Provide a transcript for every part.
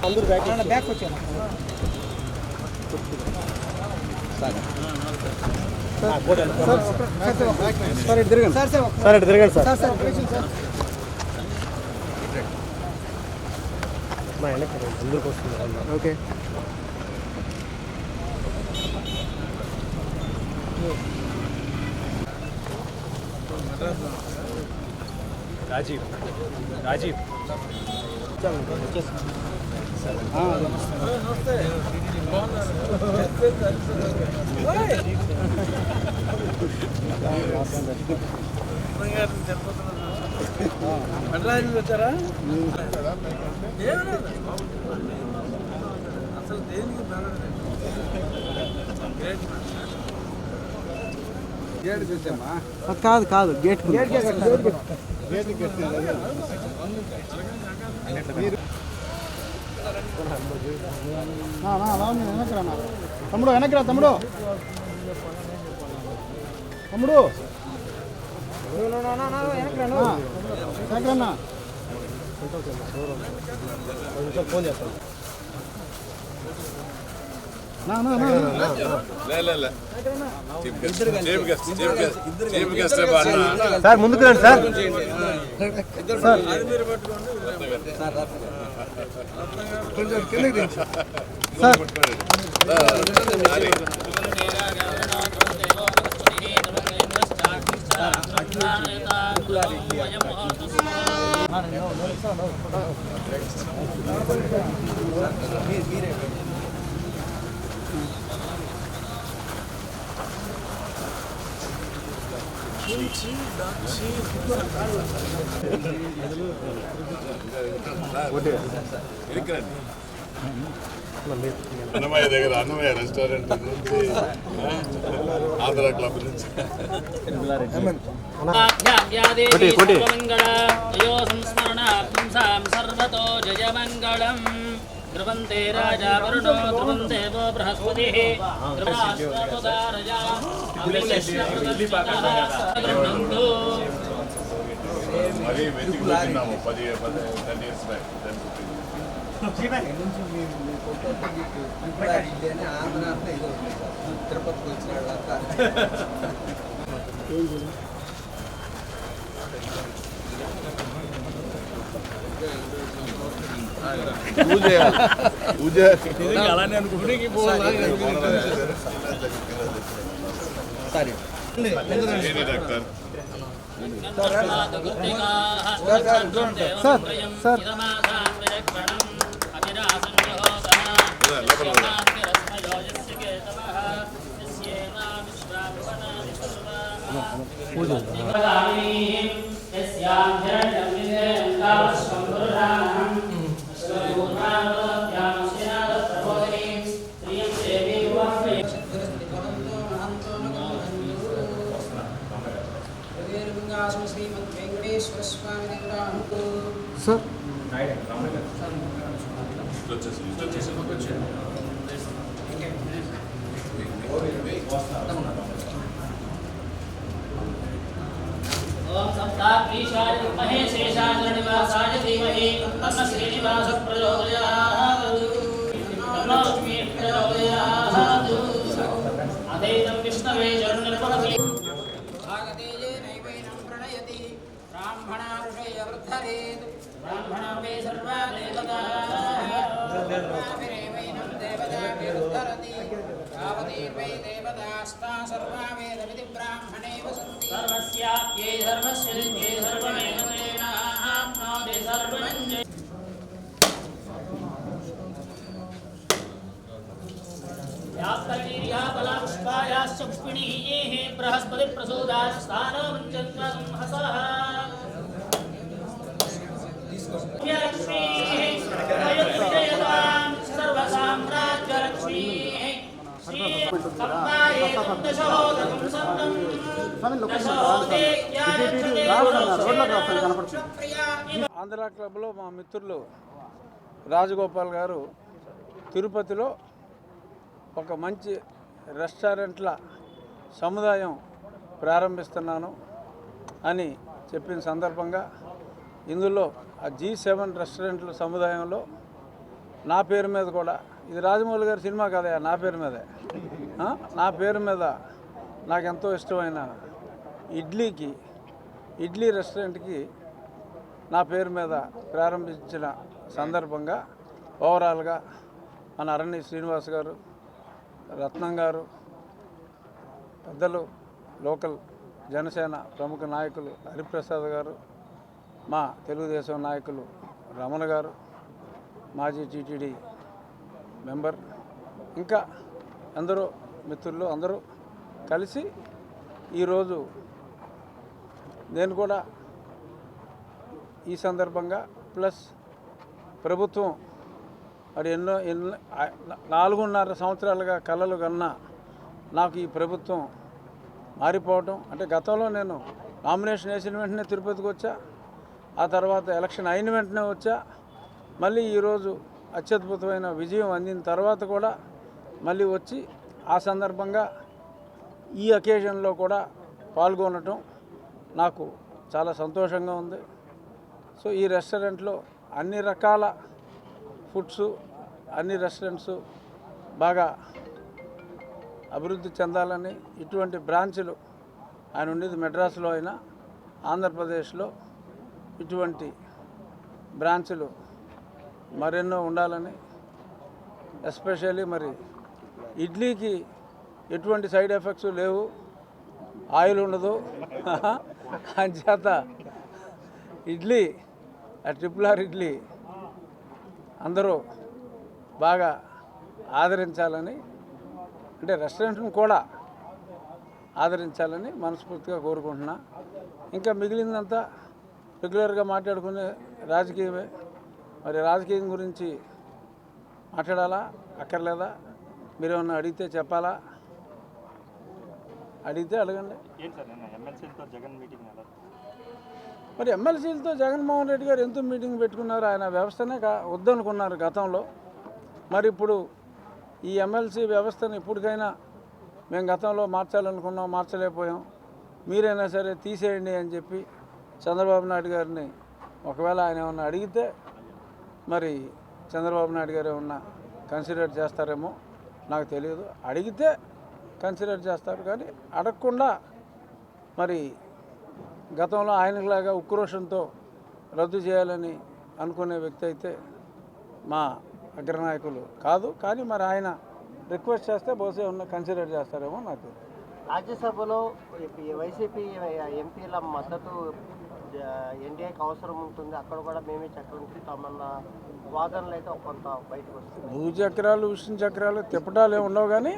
Back వచ్చాను sir ఇటు తిరగండి సార్ ఇటు తిరగండి సార్ సార్ అందరికి వస్తుంది ఓకే రాజీవ్ రాజీవ్ వచ్చారా అసలు దేనికి కాదు కాదు గేట్ తమ్ముడు వెనక్కిరా తమ్ముడు తమ్ముడు వెనక్రన్నా ఫోన్ చేస్తాను సార్ ముందుకు రండి సార్ అన్నమయ్య దగ్గర అన్నమయ్య రెస్టారెంట్ నుంచి ఆంధ్ర క్లబ్ నుంచి సర్వతో జయమంగళం ధ్రువంతే రాజా వరుణో ధ్రువం దేవో బృహస్పతిః మరి వెతుకుతున్నాము 10 years back తిరుపతికి వచ్చిన వాళ్ళంతా పూజ అలానే సరే డాక్టర్ సార్ సార్ సార్ ఓం సప్తాద్రీశాయ విద్మహే శేషాచల నివాసాయ ధీమహి తన్నో శ్రీనివాస ప్రచోదయాత్ తన్నో లక్ష్మీ ప్రచోదయాత్ అదైతం విష్ణవే జరునిర్పణమే భాగతేజే నైవేనం ప్రణయతి బ్రాహ్మణార్షయ వృద్ధరేత్ బ్రాహ్మణాపే సర్వా దేవతారేవైనం దేవతాభిరుద్ధరతి యావతీర్వై దేవతాస్తా సర్వా వేదవిధి బ్రాహ్మణే వసంతి సర్వస్యాప్యై సర్వస్యై సర్వమేవ తేనాప్నోతి సర్వం యాప్తవీర్యా బలపుష్పాయాశ్చ పుష్పిణీః బృహస్పతి ప్రసూదాస్థానో మంచత్వ సంహసః ఆంధ్ర క్లబ్లో మా మిత్రులు రాజగోపాల్ గారు తిరుపతిలో ఒక మంచి రెస్టారెంట్ల సముదాయం ప్రారంభిస్తున్నాను అని చెప్పిన సందర్భంగా ఇందులో ఆ G7 రెస్టారెంట్ల సముదాయంలో నా పేరు మీద కూడా, ఇది రాజమౌళి గారి సినిమా కదా, నా పేరు మీదే, నా పేరు మీద నాకు ఎంతో ఇష్టమైన ఇడ్లీ రెస్టారెంట్కి నా పేరు మీద ప్రారంభించిన సందర్భంగా ఓవరాల్గా మన అరణ్య శ్రీనివాస్ గారు, రత్నం గారు, పెద్దలు లోకల్ జనసేన ప్రముఖ నాయకులు హరిప్రసాద్ గారు, మా తెలుగుదేశం నాయకులు రమణ గారు, మాజీ టీటీడీ మెంబర్, ఇంకా అందరూ మిత్రులు అందరూ కలిసి ఈరోజు నేను కూడా ఈ సందర్భంగా ప్లస్ ప్రభుత్వం మరి ఎన్నో 4.5 సంవత్సరాలుగా కలలు కన్నా నాకు ఈ ప్రభుత్వం మారిపోవటం, అంటే గతంలో నేను నామినేషన్ వేసిన వెంటనే తిరుపతికి వచ్చా, ఆ తర్వాత ఎలక్షన్ అయిన వెంటనే వచ్చా, మళ్ళీ ఈరోజు అత్యద్భుతమైన విజయం అందిన తర్వాత కూడా మళ్ళీ వచ్చి ఆ సందర్భంగా ఈ అకేషన్లో కూడా పాల్గొనటం నాకు చాలా సంతోషంగా ఉంది. సో ఈ రెస్టారెంట్లో అన్ని రకాల ఫుడ్స్, అన్ని రెస్టారెంట్స్ బాగా అభివృద్ధి చెందాలని, ఇటువంటి బ్రాంచ్లు ఆయన ఉండేది మెడ్రాస్లో అయినా ఆంధ్రప్రదేశ్లో ఇటువంటి బ్రాంచ్లు మరెన్నో ఉండాలని, ఎస్పెషల్లీ మరి ఇడ్లీకి ఎటువంటి సైడ్ ఎఫెక్ట్స్ లేవు, ఆయిల్ ఉండదు, అంచేత ఇడ్లీ RRR ఇడ్లీ అందరూ బాగా ఆదరించాలని, అంటే రెస్టారెంట్ను కూడా ఆదరించాలని మనస్ఫూర్తిగా కోరుకుంటున్నా. ఇంకా మిగిలిందంతా రెగ్యులర్గా మాట్లాడుకునే రాజకీయమే. మరి రాజకీయం గురించి మాట్లాడాలా అక్కర్లేదా? మీరేమన్నా అడిగితే చెప్పాలా? అడిగితే అడగండి. మరి ఎమ్మెల్సీలతో జగన్మోహన్ రెడ్డి గారు ఎంతో మీటింగ్ పెట్టుకున్నారు, ఆయన వ్యవస్థనే వద్దనుకున్నారు గతంలో. మరి ఇప్పుడు ఈ ఎమ్మెల్సీ వ్యవస్థను ఇప్పటికైనా మేము గతంలో మార్చాలనుకున్నాం, మార్చలేకపోయాం, మీరైనా సరే తీసేయండి అని చెప్పి చంద్రబాబు నాయుడు గారిని ఒకవేళ ఆయన ఏమన్నా అడిగితే మరి చంద్రబాబు నాయుడు గారు ఏమన్నా కన్సిడర్ చేస్తారేమో నాకు తెలియదు. అడిగితే కన్సిడర్ చేస్తారు, కానీ అడగకుండా మరి గతంలో ఆయనలాగా ఉక్రోషంతో రద్దు చేయాలని అనుకునే వ్యక్తి అయితే మా అగ్రనాయకులు కాదు. కానీ మరి ఆయన రిక్వెస్ట్ చేస్తే బహుశా ఉన్న కన్సిడర్ చేస్తారేమో నాకు తెలియదు. రాజ్యసభలో వైసీపీ ఎంపీల మద్దతు ఎన్డీఏకి అవసరం ఉంటుంది, అక్కడ కూడా మేమే చక్రం తిప్పుతామన్న వాదనలు అయితే కొంత బయటకు వస్తుంది. భూచక్రాలు విష్ణు చక్రాలు తిప్పటాలు ఏమి ఉండవు, కానీ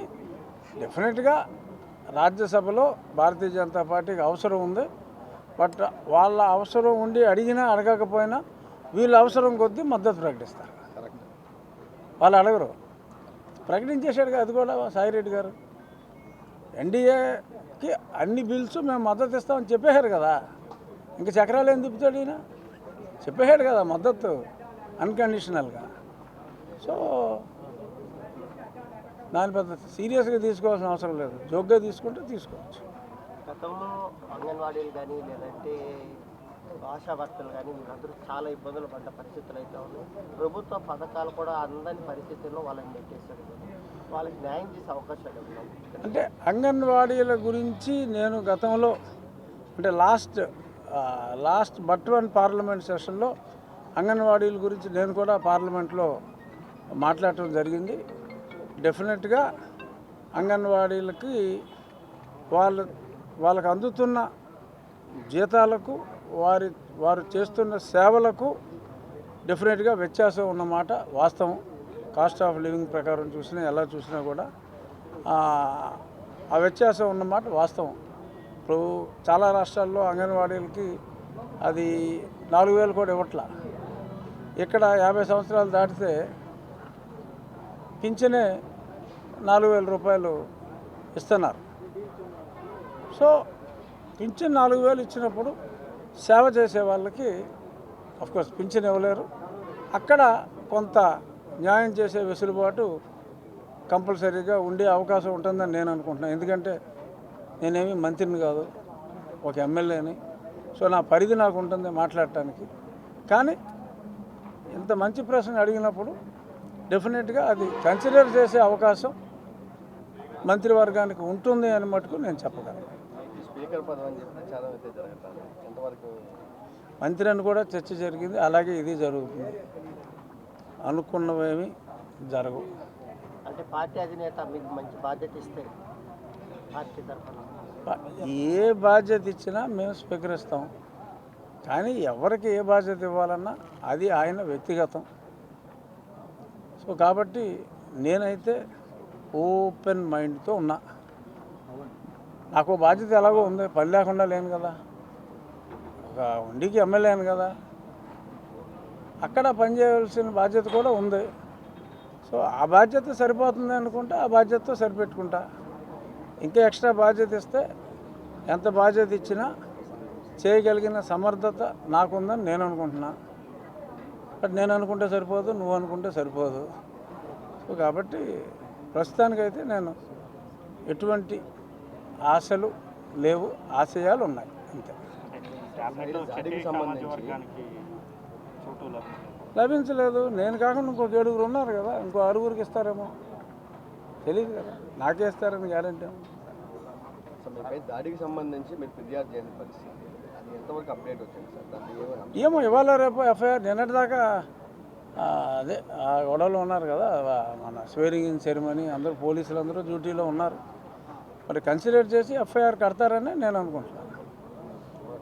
డెఫినెట్గా రాజ్యసభలో భారతీయ జనతా పార్టీకి అవసరం ఉంది. బట్ వాళ్ళ అవసరం ఉండి అడిగినా అడగకపోయినా వీళ్ళ అవసరం కొద్దీ మద్దతు ప్రకటిస్తారు. వాళ్ళు అడగరు, ప్రకటించేశాడుగా అది కూడా సాయిరెడ్డి గారు. ఎన్డీఏకి అన్ని బిల్స్ మేము మద్దతు ఇస్తామని చెప్పేశారు కదా, ఇంకా చక్రాలు ఏం తిప్పుతాడు ఈయన? చెప్పేశాడు కదా మద్దతు అన్కండిషనల్గా. సో దాని పెద్ద సీరియస్గా తీసుకోవాల్సిన అవసరం లేదు, జోక్గా తీసుకుంటే తీసుకోవచ్చు. గతంలో అంగన్వాడీలు కానీ లేదంటే ఆశా వర్కర్లు కానీ వీళ్ళందరూ చాలా ఇబ్బందులు పడ్డ పరిస్థితులు అయితే ఉన్నాయి. ప్రభుత్వ పథకాలు కూడా అందని పరిస్థితుల్లో వాళ్ళని నెట్టేస్తారు, వాళ్ళకి న్యాయం చేసే అవకాశాలు ఉన్నాయి. అంటే అంగన్వాడీల గురించి నేను గతంలో అంటే లాస్ట్ బట్ 1 పార్లమెంట్ సెషన్లో అంగన్వాడీల గురించి నేను కూడా పార్లమెంట్లో మాట్లాడటం జరిగింది. డెఫినెట్గా అంగన్వాడీలకి వాళ్ళకు అందుతున్న జీతాలకు వారు చేస్తున్న సేవలకు డెఫినెట్గా వ్యత్యాసం ఉన్నమాట వాస్తవం. కాస్ట్ ఆఫ్ లివింగ్ ప్రకారం చూసినా ఎలా చూసినా కూడా ఆ వ్యత్యాసం ఉన్నమాట వాస్తవం. ఇప్పుడు చాలా రాష్ట్రాల్లో అంగన్వాడీలకి అది 4,000 కూడా ఇవ్వట్లా. ఇక్కడ 50 సంవత్సరాలు దాటితే పింఛనే 4,000 రూపాయలు ఇస్తున్నారు. సో పింఛన్ 4,000 ఇచ్చినప్పుడు సేవ చేసే వాళ్ళకి అఫ్కోర్స్ పింఛన్ ఇవ్వలేరు. అక్కడ కొంత న్యాయం చేసే వెసులుబాటు కంపల్సరీగా ఉండే అవకాశం ఉంటుందని నేను అనుకుంటున్నాను. ఎందుకంటే నేనేమి మంత్రిని కాదు, ఒక ఎమ్మెల్యేని. సో నా పరిధి నాకు ఉంటుంది మాట్లాడటానికి. కానీ ఇంత మంచి ప్రశ్న అడిగినప్పుడు డెఫినెట్గా అది కన్సిడర్ చేసే అవకాశం మంత్రివర్గానికి ఉంటుంది అని మటుకు నేను చెప్పగలను. స్పీకర్ పదవి అని చెప్పి చాలా అయితే జరుగుతుంది ఎంతవరకు మంత్రి అని కూడా చర్చ జరిగింది, అలాగే ఇది జరుగుతుంది. అనుకున్నవేమి జరగవు. అంటే పార్టీ అధినేత మీకు మంచి బాధ్యత ఇస్తే పార్టీ తరఫున ఏ బాధ్యత ఇచ్చినా మేము స్వీకరిస్తాం. కానీ ఎవరికి ఏ బాధ్యత ఇవ్వాలన్నా అది ఆయన వ్యక్తిగతం. సో కాబట్టి నేనైతే ఓపెన్ మైండ్తో ఉన్నా. నాకు బాధ్యత ఎలాగో ఉంది, పని లేకుండా లేను కదా, ఒక ఉండికి ఎమ్మెల్యేను కదా, అక్కడ పనిచేయవలసిన బాధ్యత కూడా ఉంది. సో ఆ బాధ్యత సరిపోతుంది అనుకుంటే ఆ బాధ్యతతో సరిపెట్టుకుంటా. ఇంకా ఎక్స్ట్రా బాధ్యత ఇస్తే ఎంత బాధ్యత ఇచ్చినా చేయగలిగిన సమర్థత నాకుందని నేను అనుకుంటున్నా. బట్ నేను అనుకుంటే సరిపోదు, నువ్వు అనుకుంటే సరిపోదు. సో కాబట్టి ప్రస్తుతానికైతే నేను ఎటువంటి ఆశలు లేవు, ఆశయాలు ఉన్నాయి అంతే. లభించలేదు. నేను కాకుండా ఇంకొక 7 ఉన్నారు కదా, ఇంకో 6 ఇస్తారేమో తెలియదు కదా, నాకే ఇస్తారని గ్యారెంటీ. మీపై దాడికి సంబంధించి మీరు ఫిర్యాదు చేసిన పరిస్థితి అది ఎంతవరకు అప్డేట్ వచ్చింది సార్? దాన్ని ఏమో ఇవాళ రేపు ఎఫ్ఐఆర్ నిన్నటిదాకా అదే ఆ గొడవలు ఉన్నారు కదా, మన స్వేరింగ్ ఇన్ సెరమనీ అందరూ పోలీసులు అందరూ డ్యూటీలో ఉన్నారు. మరి కన్సిడర్ చేసి ఎఫ్ఐఆర్ కడతారని నేను అనుకుంటున్నాను.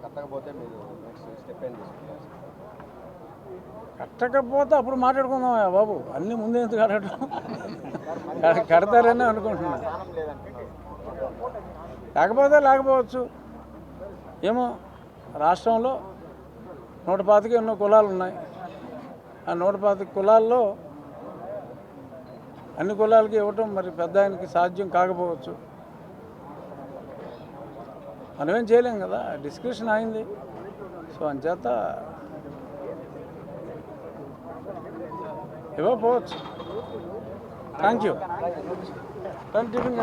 కట్టకపోతే మీరు నెక్స్ట్ స్టెప్ ఏం తీసుకుంటారు? కట్టకపోతే అప్పుడు మాట్లాడుకుందాం బాబు, అన్నీ ముందే ఎందుకు కట్టడం. కడతారని అనుకుంటున్నాను. లేకపోతే లేకపోవచ్చు ఏమో. రాష్ట్రంలో 125 ఎన్నో కులాలు ఉన్నాయి. ఆ 125 కులాల్లో అన్ని కులాలకి ఇవ్వటం మరి పెద్ద ఆయనకి సాధ్యం కాకపోవచ్చు. మనమేం చేయలేం కదా, డిస్కషన్ అయింది. సో అంచేత ఇవ్వకపోవచ్చు. Thank you. టిఫిన్